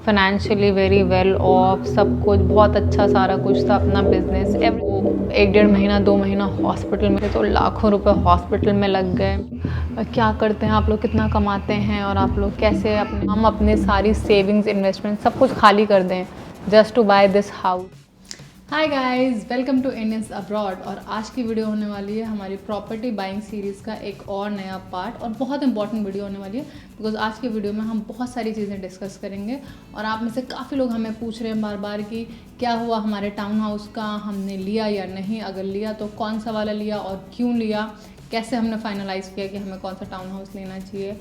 Financially very well of, सब कुछ बहुत अच्छा सारा कुछ था, अपना बिजनेस। 1-1.5 महीना 2 महीना हॉस्पिटल में, तो लाखों रुपए हॉस्पिटल में लग गए। क्या करते हैं आप लोग, कितना कमाते हैं और आप लोग कैसे हम अपने सारी सेविंग्स, इन्वेस्टमेंट सब कुछ खाली कर दें just to buy this house. Hi guys, welcome to Indians abroad. और आज की वीडियो होने वाली है हमारी प्रॉपर्टी बाइंग सीरीज़ का एक और नया पार्ट, और बहुत इंपॉर्टेंट वीडियो होने वाली है बिकॉज आज की वीडियो में हम बहुत सारी चीज़ें डिस्कस करेंगे। और आप में से काफ़ी लोग हमें पूछ रहे हैं बार बार कि क्या हुआ हमारे टाउन हाउस का, हमने लिया या नहीं, अगर लिया तो कौन सा वाला लिया और क्यों लिया, कैसे हमने फाइनलाइज़ किया कि हमें कौन सा टाउन हाउस लेना चाहिए।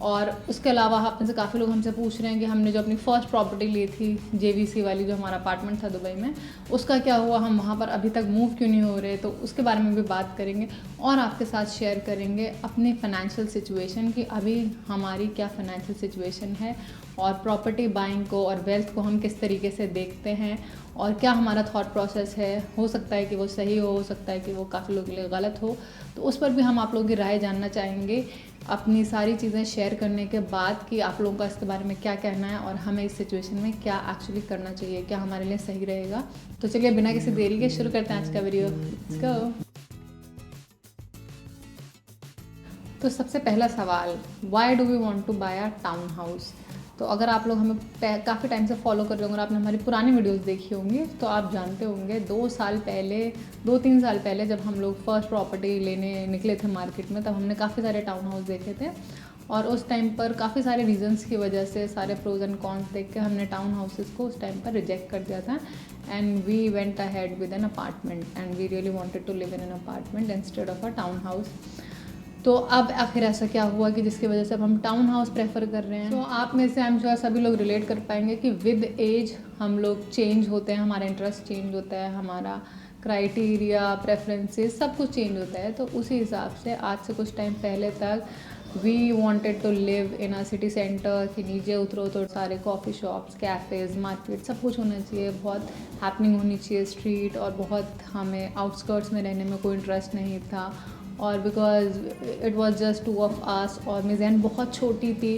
और उसके अलावा आप में से काफ़ी लोग हमसे पूछ रहे हैं कि हमने जो अपनी फ़र्स्ट प्रॉपर्टी ली थी JVC वाली, जो हमारा अपार्टमेंट था दुबई में, उसका क्या हुआ, हम वहाँ पर अभी तक मूव क्यों नहीं हो रहे। तो उसके बारे में भी बात करेंगे और आपके साथ शेयर करेंगे अपनी फ़ाइनेंशियल सिचुएशन कि अभी हमारी क्या फ़ाइनेंशियल सिचुएशन है, और प्रॉपर्टी बाइंग को और वेल्थ को हम किस तरीके से देखते हैं, और क्या हमारा थॉट प्रोसेस है। हो सकता है कि वो सही हो सकता है कि वो काफ़ी लोगों के लिए गलत हो, तो उस पर भी हम आप लोगों की राय जानना चाहेंगे अपनी सारी चीज़ें शेयर करने के बाद कि आप लोगों का इसके बारे में क्या कहना है और हमें इस सिचुएशन में क्या एक्चुअली करना चाहिए, क्या हमारे लिए सही रहेगा। तो चलिए बिना किसी देरी के शुरू करते हैं आज का वीडियो। Let's go. तो सबसे पहला सवाल, why do we want to buy a town house. तो अगर आप लोग हमें काफ़ी टाइम से फॉलो कर रहे होंगे और आपने हमारी पुरानी वीडियोस देखी होंगी तो आप जानते होंगे 2-3 साल पहले जब हम लोग फर्स्ट प्रॉपर्टी लेने निकले थे मार्केट में, तब हमने काफ़ी सारे टाउन हाउस देखे थे। और उस टाइम पर काफ़ी सारे रीजंस की वजह से, सारे प्रोज एंड कॉन्स देख के हमने टाउन हाउसेस को उस टाइम पर रिजेक्ट कर दिया था, and we went ahead with an apartment and we really wanted to live in an apartment instead of a town house. तो अब आखिर ऐसा क्या हुआ कि जिसकी वजह से अब हम टाउन हाउस प्रेफर कर रहे हैं। तो आप में से आई एम श्योर सभी लोग रिलेट कर पाएंगे कि विद एज हम लोग चेंज होते हैं, हमारा इंटरेस्ट चेंज होता है, हमारा क्राइटेरिया, प्रेफरेंसेस सब कुछ चेंज होता है। तो उसी हिसाब से आज से कुछ टाइम पहले तक we wanted to live in a city centre, कि नीचे उतरो तो सारे कॉफ़ी शॉप्स, कैफ़ेज़, मार्केट सब कुछ होना चाहिए, बहुत हैपनिंग होनी चाहिए स्ट्रीट, और बहुत हमें आउटस्कर्ट्स में रहने में कोई इंटरेस्ट नहीं था। और because it was just 2 of us, और मिज़ैन बहुत छोटी थी,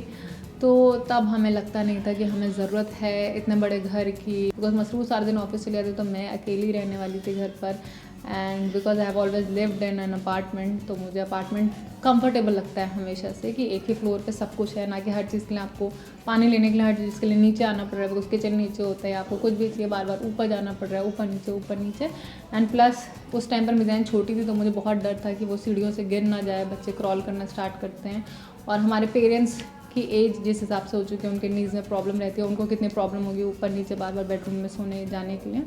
तो तब हमें लगता नहीं था कि हमें ज़रूरत है इतने बड़े घर की। बिकॉज मसरूफ़ सारे दिन ऑफिस चले जाते, तो मैं अकेली रहने वाली थी घर पर, and because I have always lived in an apartment, तो मुझे अपार्टमेंट कंफर्टेबल लगता है हमेशा से, कि एक ही फ्लोर पे सब कुछ है, ना कि हर चीज़ के लिए आपको पानी लेने के लिए हर चीज़ के लिए नीचे आना पड़ रहा है, बिकॉज किचन नीचे होता है, आपको कुछ भी चाहिए बार बार ऊपर जाना पड़ रहा है, ऊपर नीचे। एंड प्लस उस टाइम पर मिज़ान छोटी थी, तो मुझे बहुत डर था कि वो सीढ़ियों से गिर ना जाए, बच्चे क्रॉल करना स्टार्ट करते हैं। और हमारे पेरेंट्स की एज जिस हिसाब से हो चुकी है, उनके नीज़ में प्रॉब्लम रहती है, उनको कितनी प्रॉब्लम होगी ऊपर नीचे बार बार बेडरूम में सोने जाने के लिए।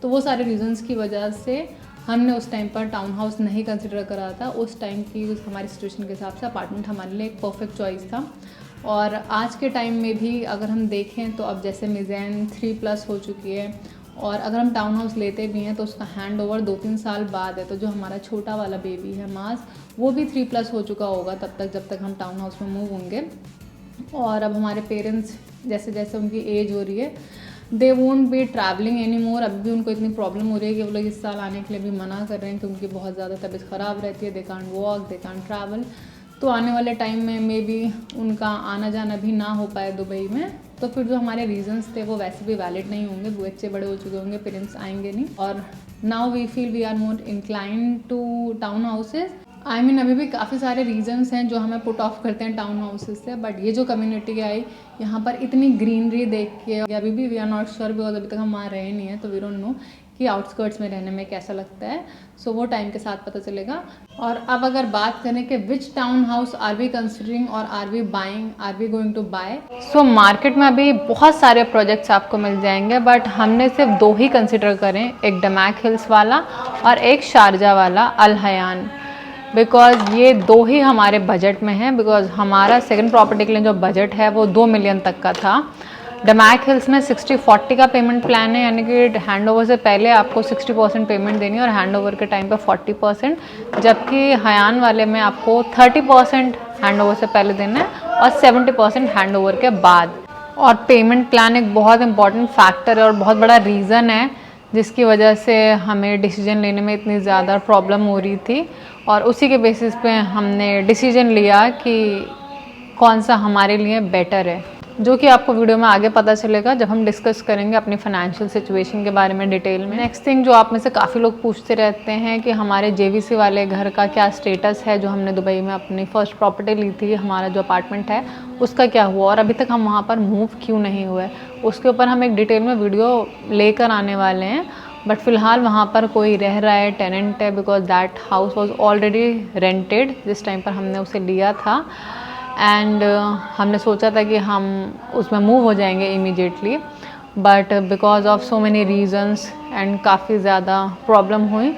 तो वो सारे रीजंस की वजह से हमने उस टाइम पर टाउन हाउस नहीं कंसिडर करा था। उस टाइम की हमारी सिचुएशन के हिसाब से अपार्टमेंट हमारे लिए एक परफेक्ट चॉइस था। और आज के टाइम में भी अगर हम देखें तो अब जैसे मिज़ैन 3+ हो चुकी है, और अगर हम टाउन हाउस लेते भी हैं तो उसका हैंड ओवर 2-3 साल बाद है। तो जो हमारा छोटा वाला बेबी है मास, वो भी 3+ हो चुका होगा तब तक, जब तक हम टाउन हाउस में मूव होंगे। और अब हमारे पेरेंट्स जैसे जैसे उनकी एज हो रही है, they won't be travelling any more. अभी भी उनको इतनी प्रॉब्लम हो रही है कि वो लोग इस साल आने के लिए भी मना कर रहे हैं, क्योंकि बहुत ज़्यादा तबीयत ख़राब रहती है, they can't walk, they can't travel. तो आने वाले टाइम में मे बी उनका आना जाना भी ना हो पाए दुबई में, तो फिर जो हमारे रीजंस थे वो वैसे भी वैलिड नहीं होंगे, बच्चे बड़े हो चुके होंगे, पेरेंट्स आएंगे नहीं। और now we feel we are more inclined to town houses. I mean अभी भी काफ़ी सारे रीजंस हैं जो हमें पुट ऑफ करते हैं टाउन हाउसेज से, बट ये जो कम्युनिटी आई यहाँ पर इतनी ग्रीनरी देख के अभी भी we are not sure, because अभी तक हम वहाँ रहे नहीं हैं, तो वी डोंट नो कि आउटस्कर्ट्स में रहने में कैसा लगता है। सो वो टाइम के साथ पता चलेगा। और अब अगर बात करें कि which town house are we considering और are we buying, are we going to buy, so market में अभी बहुत सारे प्रोजेक्ट्स आपको मिल जाएंगे, बट हमने सिर्फ 2 ही कंसिडर करें, एक डमैक हिल्स वाला और एक शारजा वाला अल हयान, बिकॉज ये 2 ही हमारे बजट में हैं। बिकॉज हमारा सेकंड प्रॉपर्टी के लिए जो बजट है वो 2 मिलियन तक का था। डमैक हिल्स में 60-40 का पेमेंट प्लान है, यानी कि हैंड ओवर से पहले आपको 60% पेमेंट देनी है और हैंड ओवर के टाइम पे 40%, जबकि हयान वाले में आपको 30% हैंड ओवर से पहले देना है और 70% हैंड ओवर के बाद। और पेमेंट प्लान एक बहुत इंपॉर्टेंट फैक्टर है और बहुत बड़ा रीज़न है जिसकी वजह से हमें डिसीजन लेने में इतनी ज़्यादा प्रॉब्लम हो रही थी, और उसी के बेसिस पे हमने डिसीजन लिया कि कौन सा हमारे लिए बेटर है। जो कि आपको वीडियो में आगे पता चलेगा जब हम डिस्कस करेंगे अपनी फाइनेंशियल सिचुएशन के बारे में डिटेल में। नेक्स्ट थिंग जो आप में से काफ़ी लोग पूछते रहते हैं कि हमारे जेवीसी वाले घर का क्या स्टेटस है, जो हमने दुबई में अपनी फ़र्स्ट प्रॉपर्टी ली थी, हमारा जो अपार्टमेंट है उसका क्या हुआ और अभी तक हम वहाँ पर मूव क्यों नहीं हुए। उसके ऊपर हम एक डिटेल में वीडियो लेकर आने वाले हैं। बट फ़िलहाल वहाँ पर कोई रह रहा है, टेनेंट है, because that house was already rented जिस टाइम पर हमने उसे लिया था। एंड हमने सोचा था कि हम उसमें मूव हो जाएंगे immediately, but because of so many reasons and काफ़ी ज़्यादा प्रॉब्लम हुई,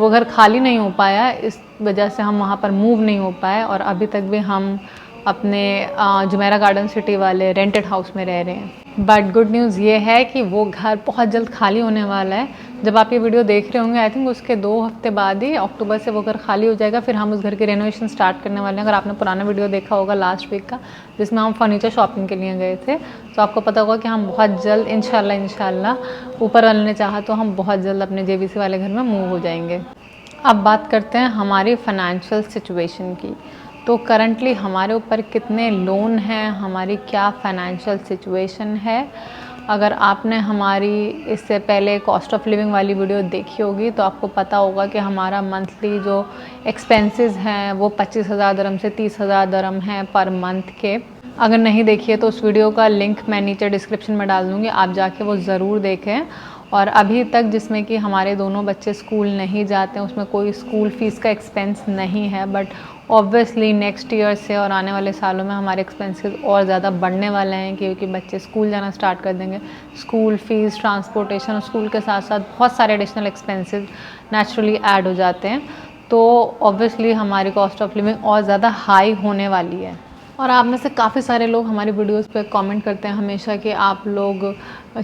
वो घर खाली नहीं हो पाया, इस वजह से हम वहाँ पर मूव नहीं हो पाए और अभी तक भी हम अपने जुमेरा गार्डन सिटी वाले रेंटेड हाउस में रह रहे हैं। बट गुड न्यूज़ ये है कि वो घर बहुत जल्द खाली होने वाला है। जब आप ये वीडियो देख रहे होंगे आई थिंक उसके 2 हफ्ते बाद ही अक्टूबर से वो घर खाली हो जाएगा, फिर हम उस घर की रेनोवेशन स्टार्ट करने वाले हैं। अगर आपने पुराना वीडियो देखा होगा लास्ट वीक का जिसमें हम फर्नीचर शॉपिंग के लिए गए थे, तो आपको पता होगा कि हम बहुत जल्द इंशाल्लाह ऊपर वाले ने चाहा तो हम बहुत जल्द अपने जेवीसी वाले घर में मूव हो जाएंगे। अब बात करते हैं हमारी फाइनेंशियल सिचुएशन की। तो करंटली हमारे ऊपर कितने लोन हैं, हमारी क्या फाइनेंशियल सिचुएशन है। अगर आपने हमारी इससे पहले कॉस्ट ऑफ लिविंग वाली वीडियो देखी होगी तो आपको पता होगा कि हमारा मंथली जो एक्सपेंसेस हैं वो 25,000 दरम से 30,000 दरम हैं पर मंथ के। अगर नहीं देखिए तो उस वीडियो का लिंक मैं नीचे डिस्क्रिप्शन में डाल दूँगी, आप जाके वो ज़रूर देखें। और अभी तक जिसमें कि हमारे दोनों बच्चे स्कूल नहीं जाते हैं उसमें कोई स्कूल फ़ीस का एक्सपेंस नहीं है। बट ऑब्वियसली नेक्स्ट ईयर से और आने वाले सालों में हमारे एक्सपेंसेस और ज़्यादा बढ़ने वाले हैं क्योंकि बच्चे स्कूल जाना स्टार्ट कर देंगे। स्कूल फ़ीस, ट्रांसपोर्टेशन और स्कूल के साथ साथ बहुत सारे एडिशनल एक्सपेंसेस नेचुरली ऐड हो जाते हैं, तो ऑब्वियसली हमारी कॉस्ट ऑफ लिविंग और ज़्यादा हाई होने वाली है। और आप में से काफ़ी सारे लोग हमारी वीडियोस पे कमेंट करते हैं हमेशा कि आप लोग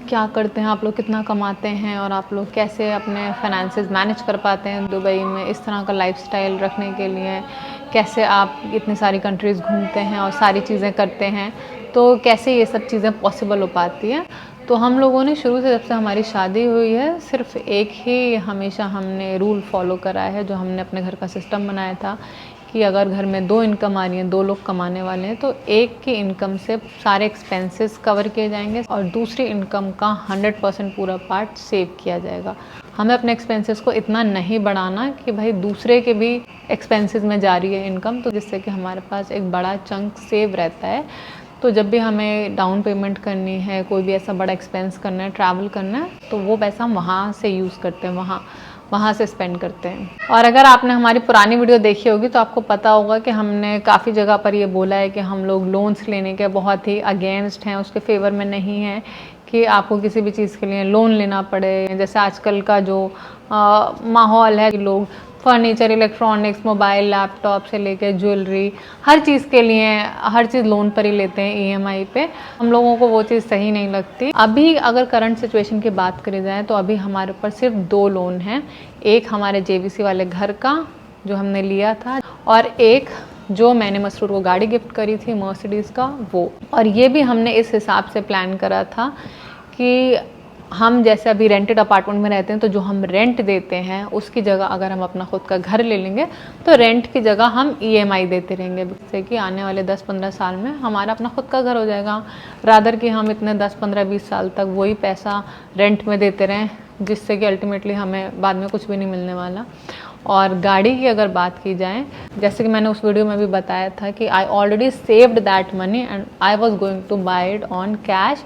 क्या करते हैं, आप लोग कितना कमाते हैं और आप लोग कैसे अपने फाइनेंसेस मैनेज कर पाते हैं दुबई में इस तरह का लाइफस्टाइल रखने के लिए, कैसे आप इतनी सारी कंट्रीज़ घूमते हैं और सारी चीज़ें करते हैं, तो कैसे ये सब चीज़ें पॉसिबल हो पाती हैं। तो हम लोगों ने शुरू से जब से हमारी शादी हुई है सिर्फ एक ही हमेशा हमने रूल फॉलो करा है, जो हमने अपने घर का सिस्टम बनाया था कि अगर घर में 2 इनकम आ रही हैं, 2 लोग कमाने वाले हैं, तो एक की इनकम से सारे एक्सपेंसेस कवर किए जाएंगे और दूसरी इनकम का 100% पूरा पार्ट सेव किया जाएगा। हमें अपने एक्सपेंसेस को इतना नहीं बढ़ाना कि भाई दूसरे के भी एक्सपेंसेस में जा रही है इनकम, तो जिससे कि हमारे पास एक बड़ा चंक सेव रहता है। तो जब भी हमें डाउन पेमेंट करनी है, कोई भी ऐसा बड़ा एक्सपेंस करना है, ट्रैवल करना है, तो वो पैसा हम वहाँ से यूज़ करते हैं, वहाँ से स्पेंड करते हैं। और अगर आपने हमारी पुरानी वीडियो देखी होगी तो आपको पता होगा कि हमने काफ़ी जगह पर ये बोला है कि हम लोग लोन्स लेने के बहुत ही अगेंस्ट हैं, उसके फेवर में नहीं हैं कि आपको किसी भी चीज़ के लिए लोन लेना पड़े। जैसे आजकल का जो माहौल है, लोग फर्नीचर, इलेक्ट्रॉनिक्स, मोबाइल, लैपटॉप से लेकर ज्वेलरी, हर चीज़ के लिए हर चीज़ लोन पर ही लेते हैं ईएमआई पे। हम लोगों को वो चीज़ सही नहीं लगती। अभी अगर करंट सिचुएशन की बात करी जाए तो अभी हमारे ऊपर सिर्फ 2 लोन हैं, एक हमारे जेवीसी वाले घर का जो हमने लिया था और एक जो मैंने मसरूर को गाड़ी गिफ्ट करी थी मर्सिडीज़ का वो। और ये भी हमने इस हिसाब से प्लान करा था कि हम जैसे अभी रेंटेड अपार्टमेंट में रहते हैं तो जो हम रेंट देते हैं उसकी जगह अगर हम अपना खुद का घर ले लेंगे तो रेंट की जगह हम ईएमआई देते रहेंगे, जिससे कि आने वाले 10-15 साल में हमारा अपना खुद का घर हो जाएगा, रादर कि हम इतने 10-15-20 साल तक वही पैसा रेंट में देते रहें, जिससे कि अल्टीमेटली हमें बाद में कुछ भी नहीं मिलने वाला। और गाड़ी की अगर बात की जाए, जैसे कि मैंने उस वीडियो में भी बताया था कि I already saved that money and I was going to buy it on cash,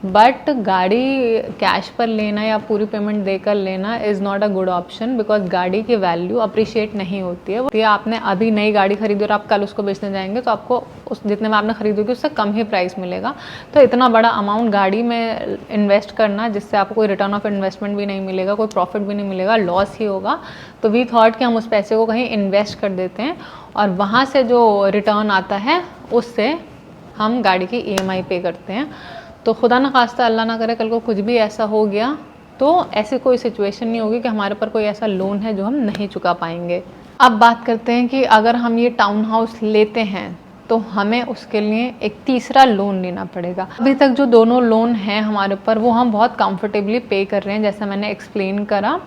but गाड़ी कैश पर लेना या पूरी पेमेंट देकर लेना is not a good option, because गाड़ी की वैल्यू अप्रिशिएट नहीं होती है। तो आपने अभी नई गाड़ी खरीदी और आप कल उसको बेचने जाएंगे तो आपको उस जितने में आपने खरीदी होगी उससे कम ही प्राइस मिलेगा। तो इतना बड़ा अमाउंट गाड़ी में इन्वेस्ट करना जिससे आपको कोई रिटर्न ऑफ इन्वेस्टमेंट भी नहीं मिलेगा, कोई प्रॉफिट भी नहीं मिलेगा, लॉस ही होगा। तो वी थॉट कि हम उस पैसे को कहीं इन्वेस्ट कर देते हैं और वहाँ से जो रिटर्न आता है उससे हम गाड़ी की ईएमआई पे करते हैं। तो खुदा न खास्ता अल्लाह ना करे कल को कुछ भी ऐसा हो गया तो ऐसी कोई सिचुएशन नहीं होगी कि हमारे ऊपर कोई ऐसा लोन है जो हम नहीं चुका पाएंगे। अब बात करते हैं कि अगर हम ये टाउन हाउस लेते हैं तो हमें उसके लिए एक तीसरा लोन लेना पड़ेगा। अभी तक जो दोनों लोन हैं हमारे ऊपर वो हम बहुत कंफर्टेबली पे कर रहे हैं, जैसा मैंने एक्सप्लेन करा।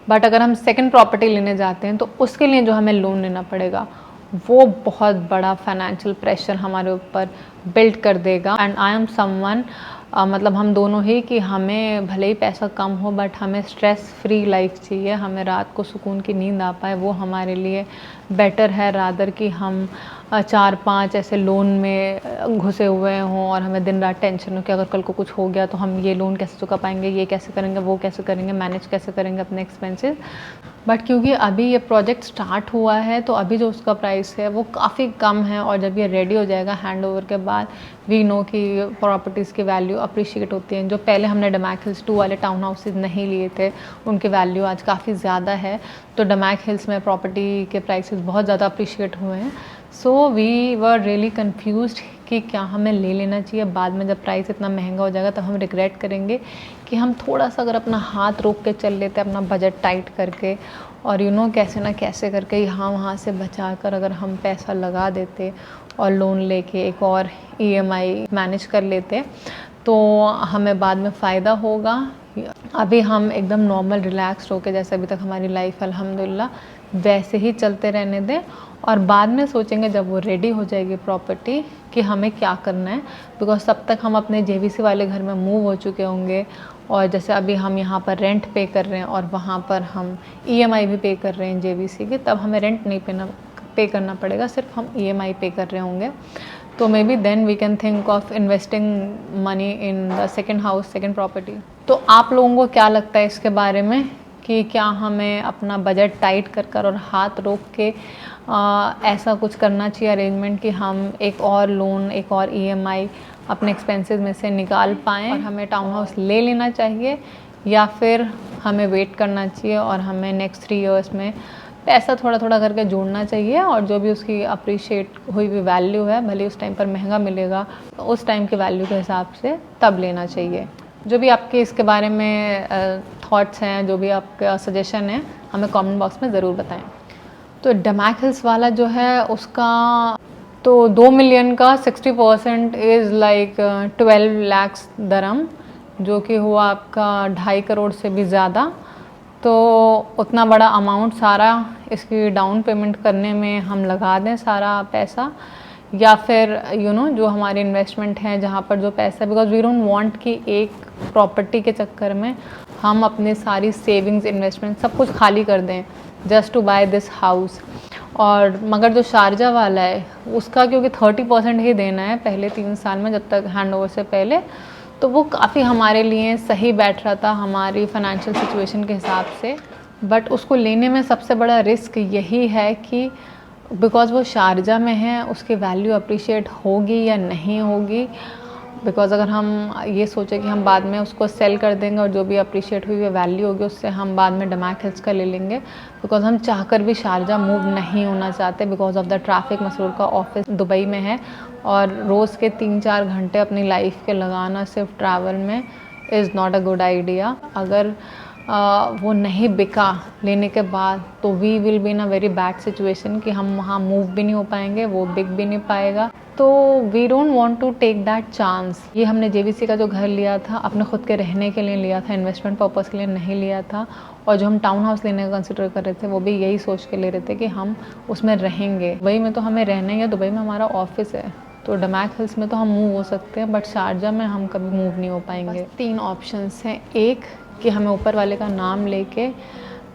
बट अगर हम सेकंड प्रॉपर्टी लेने जाते हैं तो उसके लिए जो हमें लोन लेना पड़ेगा वो बहुत बड़ा फाइनेंशियल प्रेशर हमारे ऊपर बिल्ड कर देगा। एंड आई एम समवन, मतलब हम दोनों ही, कि हमें भले ही पैसा कम हो बट हमें स्ट्रेस फ्री लाइफ चाहिए, हमें रात को सुकून की नींद आ पाए, वो हमारे लिए बेटर है रादर कि हम 4-5 ऐसे लोन में घुसे हुए हों और हमें दिन रात टेंशन हो कि अगर कल को कुछ हो गया तो हम ये लोन कैसे चुका पाएंगे, ये कैसे करेंगे, वो कैसे करेंगे, मैनेज कैसे करेंगे अपने एक्सपेंसेस। बट क्योंकि अभी ये प्रोजेक्ट स्टार्ट हुआ है तो अभी जो उसका प्राइस है वो काफ़ी कम है, और जब ये रेडी हो जाएगा हैंड ओवर के बाद वी नो कि प्रॉपर्टीज़ की वैल्यू अप्रिशिएट होती है। जो पहले हमने डमैक हिल्स 2 वाले टाउन हाउसेज नहीं लिए थे उनकी वैल्यू आज काफ़ी ज़्यादा है, तो डमैक हिल्स में प्रॉपर्टी के प्राइसेस बहुत ज़्यादा अप्रिशिएट हुए हैं। So we were really confused कि क्या हमें ले लेना चाहिए। बाद में जब प्राइस इतना महंगा हो जाएगा तब हम रिग्रेट करेंगे कि हम थोड़ा सा अगर अपना हाथ रोक के चल लेते, अपना बजट टाइट करके, और यू नो कैसे ना कैसे करके यहाँ वहाँ से बचा कर अगर हम पैसा लगा देते और लोन लेके एक और EMI मैनेज कर लेते तो हमें बाद में फ़ायदा होगा। अभी हम एकदम नॉर्मल रिलैक्स होके, जैसे अभी तक हमारी लाइफ अल्हम्दुलिल्लाह वैसे ही चलते रहने दें, और बाद में सोचेंगे जब वो रेडी हो जाएगी प्रॉपर्टी कि हमें क्या करना है। बिकॉज तब तक हम अपने JVC वाले घर में मूव हो चुके होंगे, और जैसे अभी हम यहाँ पर रेंट पे कर रहे हैं और वहाँ पर हम EMI भी पे कर रहे हैं JVC की, तब हमें रेंट नहीं पे करना पड़ेगा, सिर्फ हम EMI पे कर रहे होंगे। तो maybe then we can think of investing money in the second house, second property. तो आप लोगों को क्या लगता है इसके बारे में कि क्या हमें अपना बजट टाइट कर और हाथ रोक के ऐसा कुछ करना चाहिए अरेंजमेंट कि हम एक और लोन, एक और EMI अपने एक्सपेंसेस में से निकाल पाएँ और हमें टाउन हाउस ले लेना चाहिए, या फिर हमें वेट करना चाहिए और हमें नेक्स्ट 3 इयर्स में पैसा थोड़ा थोड़ा करके जोड़ना चाहिए, और जो भी उसकी अप्रिशिएट हुई हुई वैल्यू है, भले उस टाइम पर महंगा मिलेगा तो उस टाइम की वैल्यू के हिसाब से तब लेना चाहिए। जो भी आपके इसके बारे में थॉट्स हैं, जो भी आपका सजेशन है, हमें कमेंट बॉक्स में ज़रूर बताएं। तो डमैक हिल्स वाला जो है उसका तो 2 मिलियन का 60% इज़ लाइक 12 लाख दरम, जो कि हुआ आपका 2.5 करोड़ से भी ज़्यादा। तो उतना बड़ा अमाउंट सारा इसकी डाउन पेमेंट करने में हम लगा दें सारा पैसा, या फिर यू नो जो हमारी इन्वेस्टमेंट है जहाँ पर जो पैसा, बिकॉज वी डोंट वांट कि एक प्रॉपर्टी के चक्कर में हम अपनी सारी सेविंग्स, इन्वेस्टमेंट सब कुछ खाली कर दें just to buy this house. और मगर जो शारजा वाला है उसका क्योंकि 30% ही देना है पहले 3 साल में, जब तक हैंड ओवर से पहले, तो वो काफ़ी हमारे लिए सही बैठ रहा था हमारी फाइनेंशियल सिचुएशन के हिसाब से। बट उसको लेने में सबसे बड़ा रिस्क यही है कि बिकॉज़ वो शारजा में है, उसकी वैल्यू अप्रिशिएट होगी या नहीं होगी। बिकॉज़ अगर हम ये सोचें कि हम बाद में उसको सेल कर देंगे और जो भी अप्रिशिएट हुई वैल्यू होगी उससे हम बाद में डमैक हिल्स का ले लेंगे, बिकॉज़ हम चाहकर भी शारजा मूव नहीं होना चाहते because of the traffic. Masroor का ऑफिस दुबई में है और रोज़ के 3-4 घंटे अपनी लाइफ के लगाना सिर्फ ट्रैवल में is not a good idea. अगर वो नहीं बिका लेने के बाद तो we will be in a very bad situation कि हम वहाँ मूव भी नहीं हो पाएंगे, वो बिक भी नहीं पाएगा। तो we don't want to take that chance. ये हमने JVC का जो घर लिया था अपने खुद के रहने के लिए लिया था, इन्वेस्टमेंट पर्पज़ के लिए नहीं लिया था। और जो हम टाउन हाउस लेने का कंसिडर कर रहे थे वो भी यही सोच के ले रहे थे कि हम उसमें रहेंगे। दुबई में तो हमें रहना ही है, दुबई में हमारा ऑफिस है, तो डमैक हिल्स में तो हम मूव हो सकते हैं बट शारजा में हम कभी मूव नहीं हो पाएंगे। 3 ऑप्शंस हैं। एक कि हमें ऊपर वाले का नाम लेके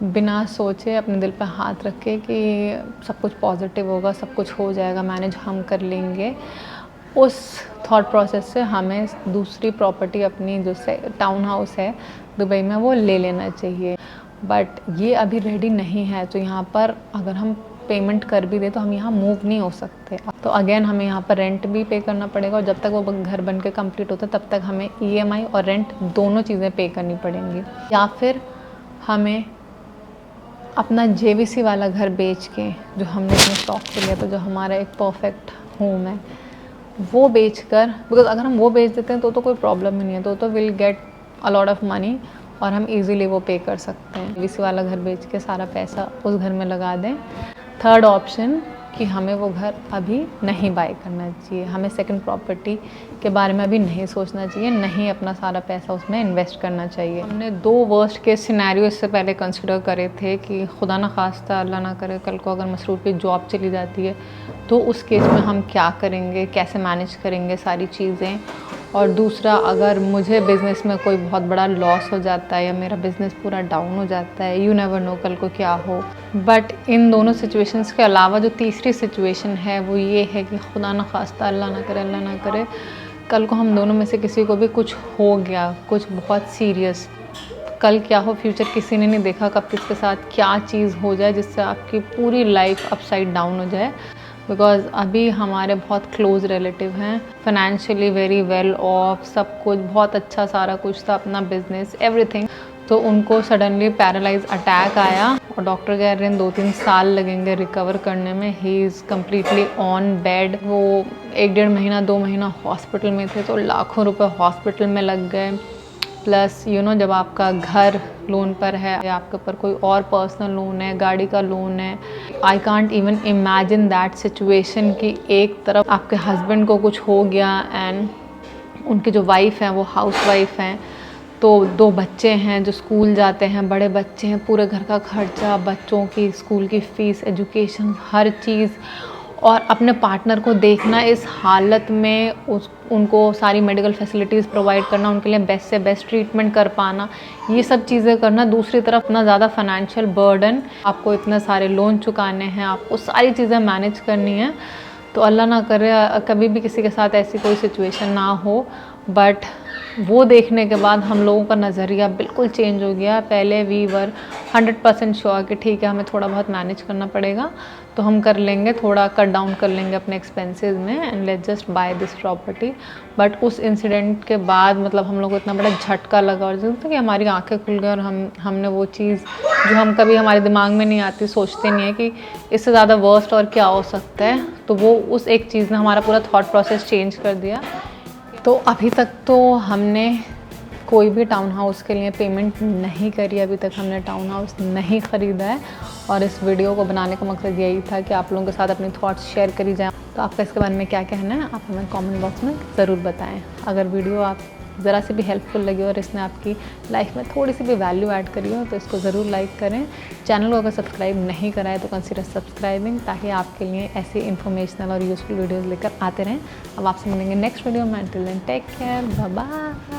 बिना सोचे अपने दिल पे हाथ रख के कि सब कुछ पॉजिटिव होगा, सब कुछ हो जाएगा, मैनेज हम कर लेंगे, उस थॉट प्रोसेस से हमें दूसरी प्रॉपर्टी अपनी जो टाउन हाउस है दुबई में वो ले लेना चाहिए। बट ये अभी रेडी नहीं है, तो यहाँ पर अगर हम पेमेंट कर भी दे तो हम यहाँ मूव नहीं हो सकते। तो अगेन हमें यहाँ पर रेंट भी पे करना पड़ेगा और जब तक वो घर बन के कम्प्लीट होता है तब तक हमें EMI और रेंट दोनों चीज़ें पे करनी पड़ेंगी। या फिर हमें अपना JVC वाला घर बेच के, जो हमने अपने शौक से लिया था, जो हमारा एक परफेक्ट होम है, वो बेच कर, बिकॉज अगर हम वो बेच देते हैं तो कोई प्रॉब्लम ही नहीं है, तो will get a lot of money और हम इजीली वो पे कर सकते हैं। JVC वाला घर बेच के सारा पैसा उस घर में लगा दें। थर्ड ऑप्शन कि हमें वो घर अभी नहीं बाय करना चाहिए, हमें सेकंड प्रॉपर्टी के बारे में अभी नहीं सोचना चाहिए, नहीं अपना सारा पैसा उसमें इन्वेस्ट करना चाहिए। हमने 2 वर्स्ट केस सिनेरियो इससे पहले कंसिडर करे थे कि खुदा ना खास्ता अल्लाह ना करे कल को अगर मसरूफ़ की जॉब चली जाती है तो उस केस में हम क्या करेंगे, कैसे मैनेज करेंगे सारी चीज़ें। और दूसरा, अगर मुझे बिज़नेस में कोई बहुत बड़ा लॉस हो जाता है या मेरा बिज़नेस पूरा डाउन हो जाता है, यू नेवर नो कल को क्या हो। बट इन दोनों सिचुएशंस के अलावा जो तीसरी सिचुएशन है वो ये है कि खुदा न खास्ता अल्लाह ना करे कल को हम दोनों में से किसी को भी कुछ हो गया, कुछ बहुत सीरियस। कल क्या हो फ्यूचर किसी ने नहीं देखा, कब किसके साथ क्या चीज़ हो जाए जिससे आपकी पूरी लाइफ अपसाइड डाउन हो जाए। बिकॉज़ अभी हमारे बहुत क्लोज़ रिलेटिव हैं, फाइनेंशियली वेरी वेल ऑफ, सब कुछ बहुत अच्छा सारा कुछ था, अपना बिजनेस एवरीथिंग। तो उनको सडनली पैरालाइज अटैक आया और डॉक्टर कह रहे हैं 2-3 साल लगेंगे रिकवर करने में। He is completely on bed. वो 1-1.5 महीना 2 महीना हॉस्पिटल में थे, तो लाखों रुपए हॉस्पिटल में लग गए। प्लस जब आपका घर लोन पर है या आपके ऊपर कोई और पर्सनल लोन है, गाड़ी का लोन है, I can't even imagine that situation कि एक तरफ आपके हस्बैंड को कुछ हो गया एंड उनकी जो वाइफ हैं वो हाउस वाइफ हैं, तो 2 बच्चे हैं जो स्कूल जाते हैं, बड़े बच्चे हैं, पूरे घर का खर्चा, बच्चों की स्कूल की फ़ीस, एजुकेशन, हर चीज़, और अपने पार्टनर को देखना इस हालत में, उनको सारी मेडिकल फैसिलिटीज़ प्रोवाइड करना, उनके लिए बेस्ट से बेस्ट ट्रीटमेंट कर पाना, ये सब चीज़ें करना। दूसरी तरफ इतना ज़्यादा फाइनेंशियल बर्डन, आपको इतने सारे लोन चुकाने हैं, आपको सारी चीज़ें मैनेज करनी है। तो अल्लाह ना करे कभी भी किसी के साथ ऐसी कोई सिचुएशन ना हो। बट वो देखने के बाद हम लोगों का नज़रिया बिल्कुल चेंज हो गया। पहले वी वर 100% श्योर कि ठीक है हमें थोड़ा बहुत मैनेज करना पड़ेगा तो हम कर लेंगे, थोड़ा कट डाउन कर लेंगे अपने एक्सपेंसेस में and let's just by this property. But उस इंसिडेंट के बाद मतलब हम लोग को इतना बड़ा झटका लगा और जैसे कि हमारी आंखें खुल गई और हमने वो चीज़ जो हम कभी हमारे दिमाग में नहीं आती, सोचते नहीं है कि इससे ज़्यादा वर्स्ट और क्या हो सकता है, तो वो उस एक चीज़ ने हमारा पूरा थॉट प्रोसेस चेंज कर दिया। तो अभी तक तो हमने कोई भी टाउन हाउस के लिए पेमेंट नहीं करी, अभी तक हमने टाउन हाउस नहीं ख़रीदा है। और इस वीडियो को बनाने का मकसद यही था कि आप लोगों के साथ अपनी थॉट्स शेयर करी जाएं। तो आपका इसके बारे में क्या कहना है आप हमें कमेंट बॉक्स में ज़रूर बताएं। अगर वीडियो आप ज़रा सी भी हेल्पफुल लगी और इसने आपकी लाइफ में थोड़ी सी भी वैल्यू ऐड करी हो तो इसको ज़रूर लाइक करें। चैनल को अगर सब्सक्राइब नहीं करा है तो कंसिडर सब्सक्राइबिंग, ताकि आपके लिए ऐसे इन्फॉर्मेशनल और यूज़फुल वीडियोज़ लेकर आते रहें। अब आपसे मिलेंगे नेक्स्ट वीडियो में। Till then take care, bye bye.